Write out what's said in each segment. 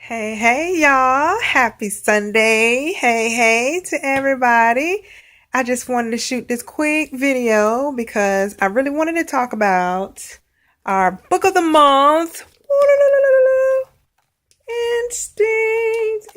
Hey, hey, y'all. Happy Sunday. Hey, to everybody. I just wanted to shoot this quick video because I really wanted to talk about our book of the month. Instinct.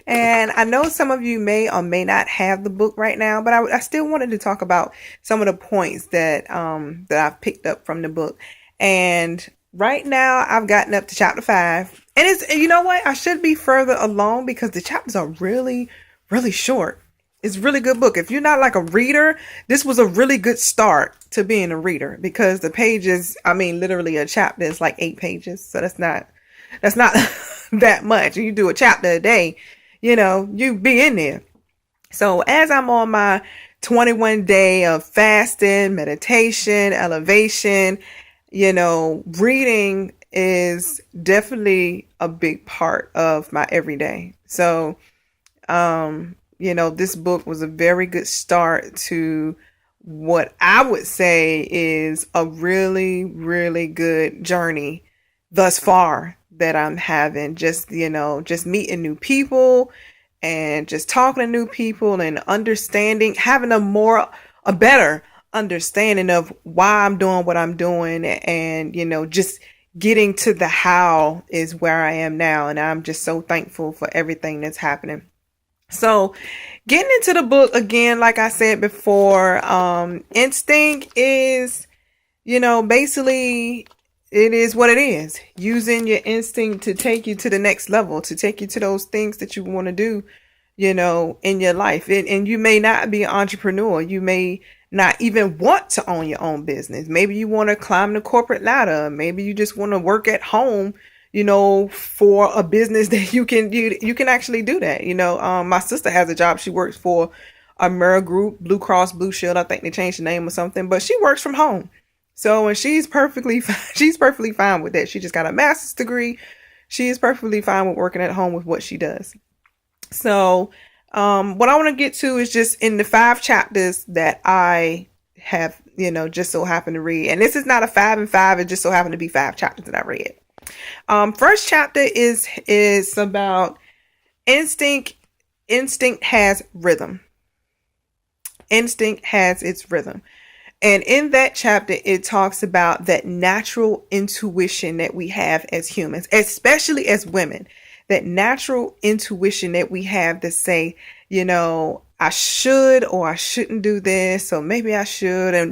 And I know some of you may or may not have the book right now, but I still wanted to talk about some of the points that I've picked up from the book. And right now I've gotten up to chapter 5. And you know what? I should be further along because the chapters are really, really short. It's a really good book. If you're not like a reader, this was a really good start to being a reader because the pages, literally a chapter is like 8 pages. So that's not that much. You do a chapter a day, you be in there. So as I'm on my 21 day of fasting, meditation, elevation, reading is definitely a big part of my everyday. So, this book was a very good start to what I would say is a really, really good journey thus far that I'm having. Just meeting new people and just talking to new people and understanding, having a better understanding of why I'm doing what I'm doing, and just getting to the how is where I am now, and I'm just so thankful for everything that's happening. So getting into the book again, like I said before, instinct is, basically it is what it is. Using your instinct to take you to the next level, to take you to those things that you want to do, in your life. And you may not be an entrepreneur. You may not even want to own your own business. Maybe you want to climb the corporate ladder. Maybe you just want to work at home, for a business that you can actually do that. My sister has a job. She works for Amerigroup, Blue Cross Blue Shield. I think they changed the name or something, but she works from home. So, and she's perfectly fine with that. She just got a master's degree. She is perfectly fine with working at home with what she does. So, what I want to get to is just in the 5 chapters that I have, just so happened to read. And this is not a 5 and 5. It just so happened to be 5 chapters that I read. First chapter is about instinct. Instinct has rhythm. Instinct has its rhythm. And in that chapter, it talks about that natural intuition that we have as humans, especially as women, that natural intuition that we have to say, I should or I shouldn't do this, so maybe I should. And,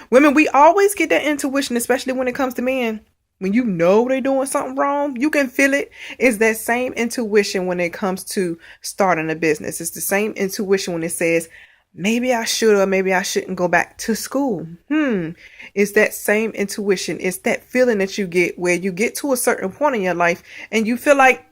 women, we always get that intuition, especially when it comes to men. When they're doing something wrong, you can feel it. It's that same intuition when it comes to starting a business. It's the same intuition when it says, maybe I should or maybe I shouldn't go back to school. It's that same intuition. It's that feeling that you get where you get to a certain point in your life and you feel like,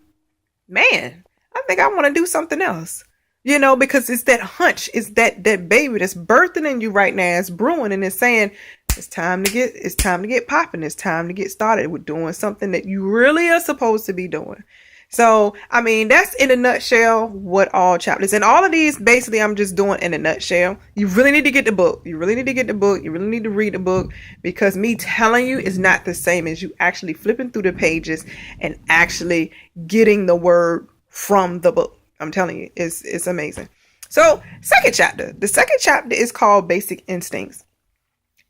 man, I think I want to do something else. Because it's that hunch. It's that baby that's birthing in you right now. It's brewing and it's saying, it's time to get popping. It's time to get started with doing something that you really are supposed to be doing. So, that's in a nutshell what all chapters, and all of these basically I'm just doing in a nutshell. You really need to get the book. You really need to read the book, because me telling you is not the same as you actually flipping through the pages and actually getting the word from the book. I'm telling you, it's amazing. So, second chapter. The second chapter is called Basic Instincts.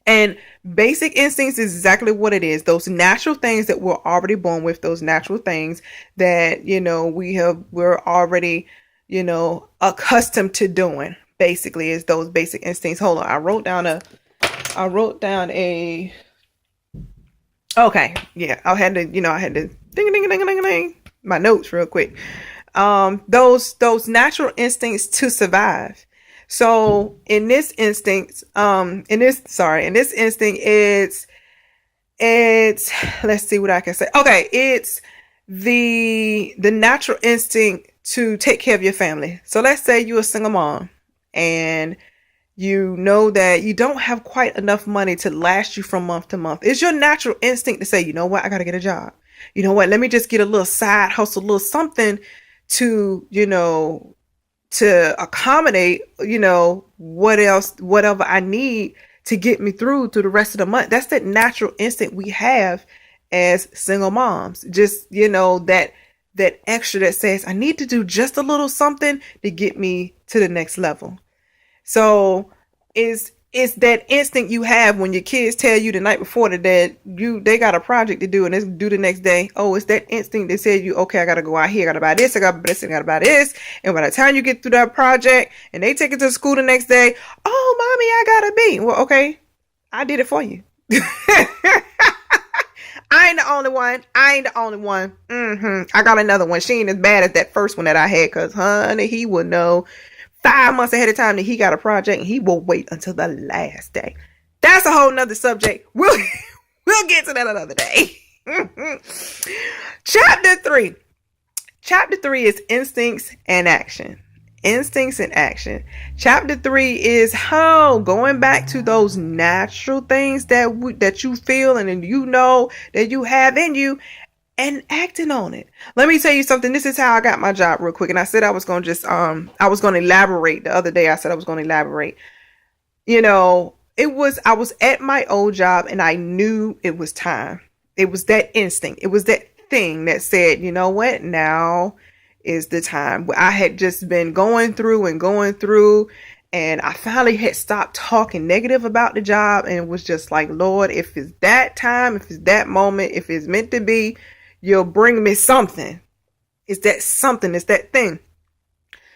And basic instincts is exactly what it is. Those natural things that we're already born with, those natural things that, we're already, accustomed to doing, basically, is those basic instincts. Hold on. I wrote down a, okay. Yeah. I had to ding, my notes real quick. Those natural instincts to survive. So in this instinct, it's, let's see what I can say. Okay. It's the natural instinct to take care of your family. So let's say you're a single mom and you know that you don't have quite enough money to last you from month to month. It's your natural instinct to say, you know what? I got to get a job. You know what? Let me just get a little side hustle, a little something to, to accommodate, whatever I need to get me through to the rest of the month. That's that natural instinct we have as single moms. Just, that extra that says, I need to do just a little something to get me to the next level. So it's that instinct you have when your kids tell you the night before that they got a project to do and it's due the next day. Oh, it's that instinct that says you, okay, I got to go out here. I got to buy this. I got to buy this. I got to buy this. And by the time you get through that project and they take it to school the next day, oh, mommy, I got to be. Well, okay, I did it for you. I ain't the only one. I got another one. She ain't as bad as that first one that I had because, honey, he will know 5 months ahead of time that he got a project and he will wait until the last day. That's a whole nother subject. We'll get to that another day. Chapter 3. Chapter 3 is instincts and action. Instincts and action. Chapter 3 is going back to those natural things that you feel and then that you have in you and acting on it. Let me tell you something. This is how I got my job real quick. And I said I was going to just I was going to elaborate the other day. I said I was going to elaborate. I was at my old job and I knew it was time. It was that instinct. It was that thing that said, you know what? Now is the time. I had just been going through and I finally had stopped talking negative about the job and it was just like, Lord, if it's that time, if it's that moment, if it's meant to be, you'll bring me something. It's that something, it's that thing.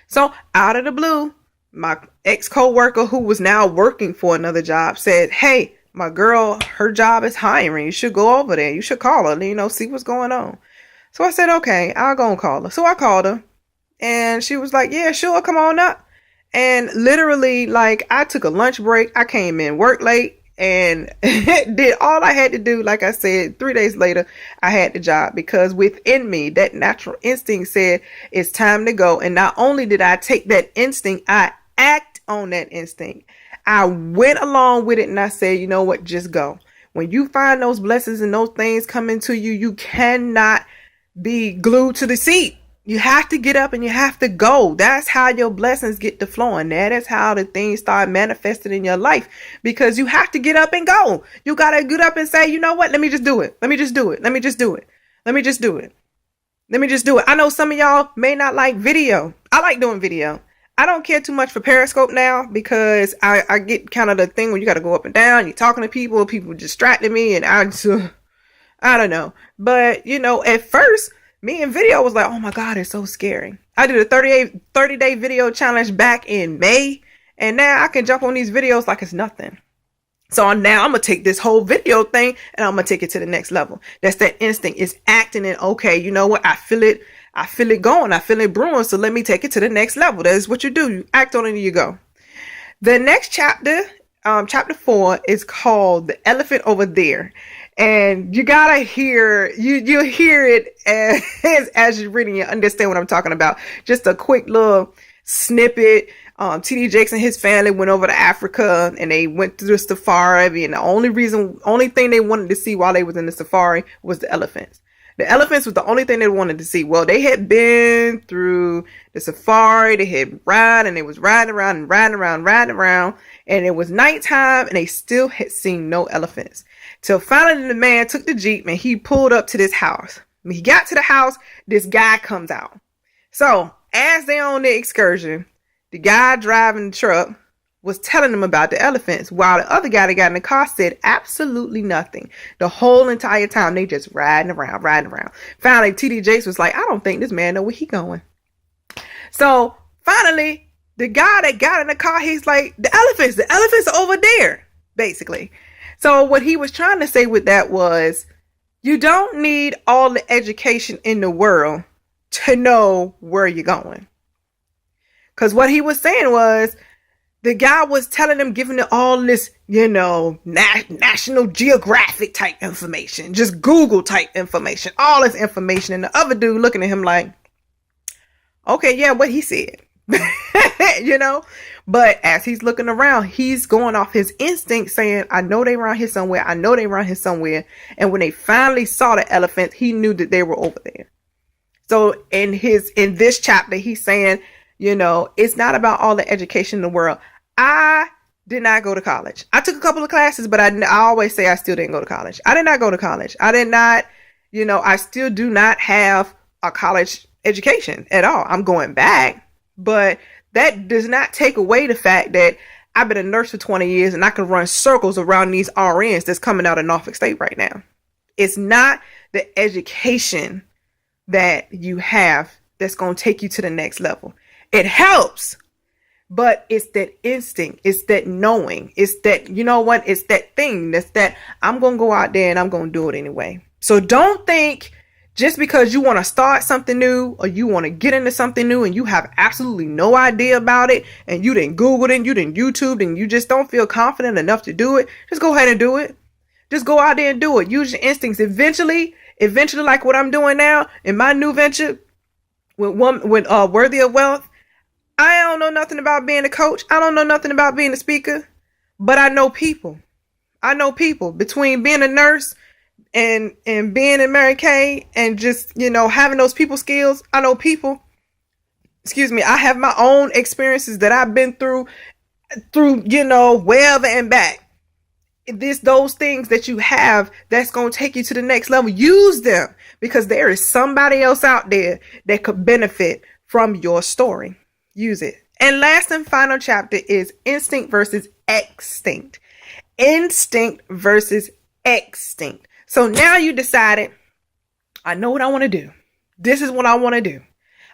So out of the blue, my ex-coworker who was now working for another job said, hey, my girl, her job is hiring. You should go over there. You should call her, see what's going on. So I said, okay, I'll go and call her. So I called her and she was like, yeah, sure, come on up. And literally, I took a lunch break. I came in work late and did all I had to do. Like I said, 3 days later, I had the job because within me, that natural instinct said it's time to go. And not only did I take that instinct, I act on that instinct. I went along with it and I said, you know what, just go. When you find those blessings and those things coming to you, you cannot be glued to the seat. You have to get up and you have to go. That's how your blessings get to flowing. That is how the things start manifesting in your life because you have to get up and go. You got to get up and say, you know what? Let me just do it. Let me just do it. Let me just do it. Let me just do it. Let me just do it. I know some of y'all may not like video. I like doing video. I don't care too much for Periscope now because I get kind of the thing where you got to go up and down. You're talking to people distracting me and I don't know. But, at first, me and video was like, oh my God, it's so scary. I did a 30-day video challenge back in May. And now I can jump on these videos like it's nothing. So now I'm going to take this whole video thing and I'm going to take it to the next level. That's that instinct. It's acting and okay, you know what? I feel it going. I feel it brewing. So let me take it to the next level. That is what you do. You act on it and you go. The next chapter, chapter 4 is called The Elephant Over There. And you gotta hear, you'll hear it as you're reading, you understand what I'm talking about. Just a quick little snippet. TD Jakes and his family went over to Africa and they went through the safari. And the only thing they wanted to see while they was in the safari was the elephants. The elephants was the only thing they wanted to see. Well, they had been through the safari. They had ridden and they was riding around. And it was nighttime and they still had seen no elephants. Till finally the man took the Jeep and he pulled up to this house. When he got to the house, this guy comes out. So as they on the excursion, the guy driving the truck was telling them about the elephants while the other guy that got in the car said absolutely nothing. The whole entire time they just riding around. Finally, TD Jakes was like, I don't think this man know where he going. So finally, the guy that got in the car, he's like, the elephants are over there, basically. So what he was trying to say with that was, you don't need all the education in the world to know where you're going. Because what he was saying was, the guy was telling them, giving them all this, National Geographic type information, just Google type information, all this information. And the other dude looking at him like, okay, yeah, what he said, But as he's looking around, he's going off his instinct saying, I know they around here somewhere. And when they finally saw the elephant, he knew that they were over there. So in this chapter, he's saying, it's not about all the education in the world. I did not go to college. I took a couple of classes, but I always say I still didn't go to college. I did not go to college. I did not, I still do not have a college education at all. I'm going back, but that does not take away the fact that I've been a nurse for 20 years and I can run circles around these RNs that's coming out of Norfolk State right now. It's not the education that you have that's going to take you to the next level. It helps, but it's that instinct. It's that knowing. It's that, it's that thing that's that I'm going to go out there and I'm going to do it anyway. So don't think just because you want to start something new or you want to get into something new and you have absolutely no idea about it and you didn't Google it, you didn't YouTube and you just don't feel confident enough to do it, just go ahead and do it. Just go out there and do it. Use your instincts. Eventually, like what I'm doing now in my new venture with Worthy of Wealth, I don't know nothing about being a coach. I don't know nothing about being a speaker, but I know people. Between being a nurse and being in Mary Kay and just, having those people skills. I know people. I have my own experiences that I've been through, wherever and back. Those things that you have that's going to take you to the next level, use them because there is somebody else out there that could benefit from your story. Use it. And last and final chapter is instinct versus extinct. Instinct versus extinct. So now you decided, I know what I want to do. This is what I want to do.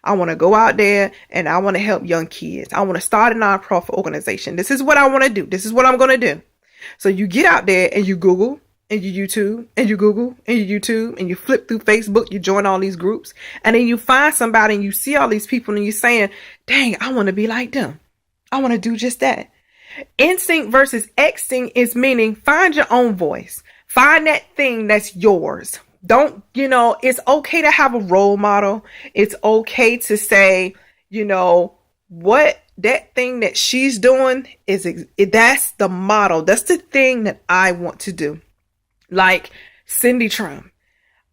I want to go out there and I want to help young kids. I want to start a nonprofit organization. This is what I want to do. This is what I'm going to do. So you get out there and you Google and you YouTube and you Google and you YouTube and you flip through Facebook, you join all these groups and then you find somebody and you see all these people and you're saying, dang, I want to be like them. I want to do just that. Instinct versus extinct is meaning find your own voice. Find that thing that's yours. Don't, it's okay to have a role model. It's okay to say, what that thing that she's doing that's the model. That's the thing that I want to do. Like Cindy Trim.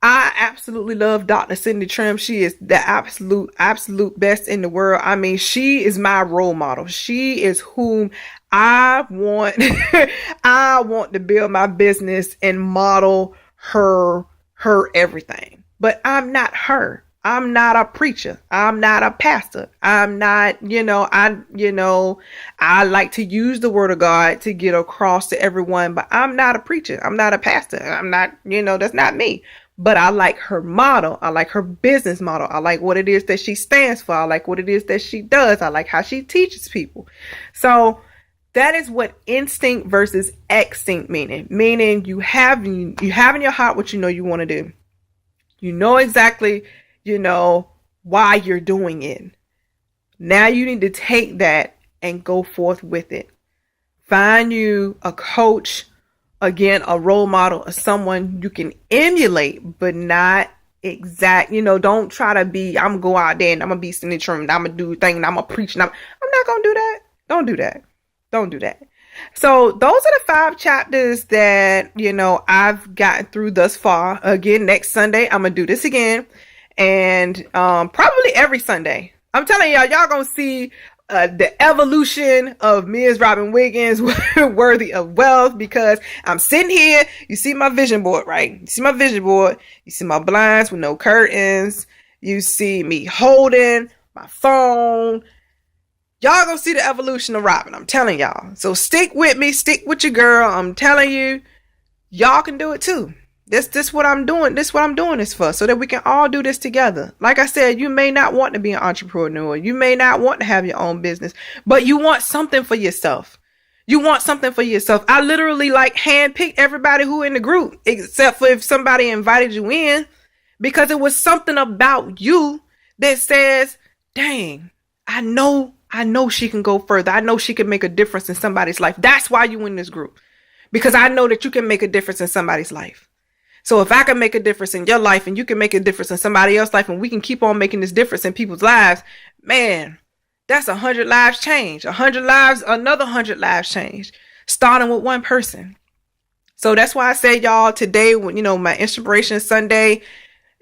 I absolutely love Dr. Cindy Trim. She is the absolute best in the world. I mean, she is my role model. She is whom I want, I want to build my business and model her everything. But I'm not her. I'm not a preacher. I'm not a pastor. I'm not, I like to use the word of God to get across to everyone, but I'm not a preacher. I'm not a pastor. I'm not, that's not me. But I like her model. I like her business model. I like what it is that she stands for. I like what it is that she does. I like how she teaches people. So that is what instinct versus extinct meaning you have in your heart what you want to do. You know exactly, why you're doing it. Now you need to take that and go forth with it. Find you a coach, again, a role model, or someone you can emulate, but not exact. Don't try to be, I'm gonna go out there and I'm gonna be Cindy Trim and I'm gonna do a thing and I'm gonna preach and I'm not gonna do that. Don't do that. Don't do that. So those are the 5 chapters that, I've gotten through thus far. Again, next Sunday, I'm going to do this again. And probably every Sunday. I'm telling y'all going to see the evolution of Ms. Robin Wiggins Worthy of Wealth, because I'm sitting here. You see my vision board, right? You see my vision board. You see my blinds with no curtains. You see me holding my phone. Y'all gonna see the evolution of Robin. I'm telling y'all. So stick with me. Stick with your girl. I'm telling you, y'all can do it too. This what I'm doing. This what I'm doing this for, so that we can all do this together. Like I said, you may not want to be an entrepreneur. You may not want to have your own business, but you want something for yourself. You want something for yourself. I literally handpicked everybody who in the group, except for if somebody invited you in, because it was something about you that says, dang, I know she can go further. I know she can make a difference in somebody's life. That's why you in this group, because I know that you can make a difference in somebody's life. So if I can make a difference in your life and you can make a difference in somebody else's life, and we can keep on making this difference in people's lives, man, that's 100 lives changed. 100 lives, another 100 lives changed, starting with one person. So that's why I said, y'all, today, when my Inspiration Sunday,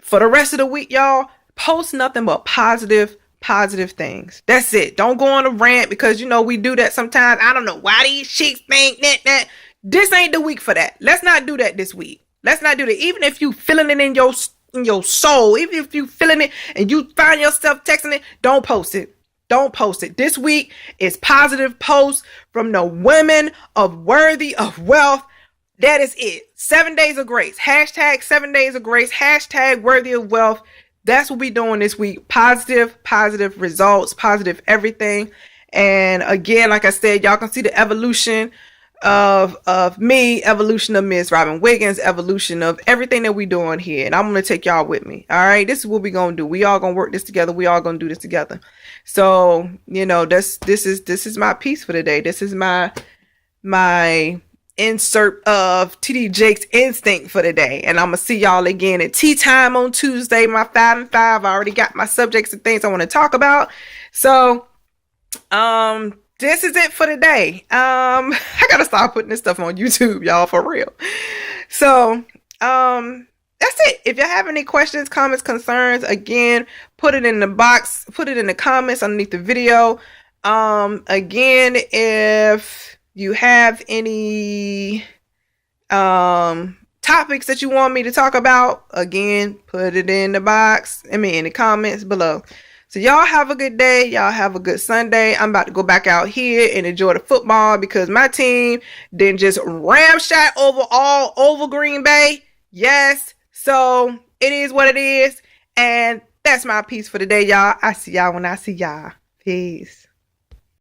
for the rest of the week, y'all, post nothing but positive positive things. That's it. Don't go on a rant because, you know, we do that sometimes. I don't know why these chicks think that. This ain't the week for that. Let's not do that this week. Let's not do that. Even if you feeling it in your soul, even if you feeling it and you find yourself texting it, don't post it. Don't post it. This week is positive posts from the women of worthy of wealth. That is it. 7 days of grace. Hashtag 7 days of grace. Hashtag worthy of wealth. That's what we doing this week. Positive results, positive everything. And again, like I said, y'all can see the evolution of me, evolution of Miss Robin Wiggins, evolution of everything that we doing here. And I'm going to take y'all with me. All right. This is what we going to do. We all going to work this together. We all going to do this together. So, you know, this is my piece for today. This is my insert of TD Jakes instinct for today. And I'm going to see y'all again at tea time on Tuesday, my 5 and 5. I already got my subjects and things I want to talk about. So, this is it for today. I gotta start putting this stuff on YouTube, y'all, for real. So, that's it. If you have any questions, comments, concerns, again, put it in the box, put it in the comments underneath the video. Again, if you have any topics that you want me to talk about, again, put it in the box. In the comments below. So y'all have a good day. Y'all have a good Sunday. I'm about to go back out here and enjoy the football because my team didn't just ramshot all over Green Bay. Yes. So it is what it is. And that's my piece for today, y'all. I see y'all when I see y'all. Peace.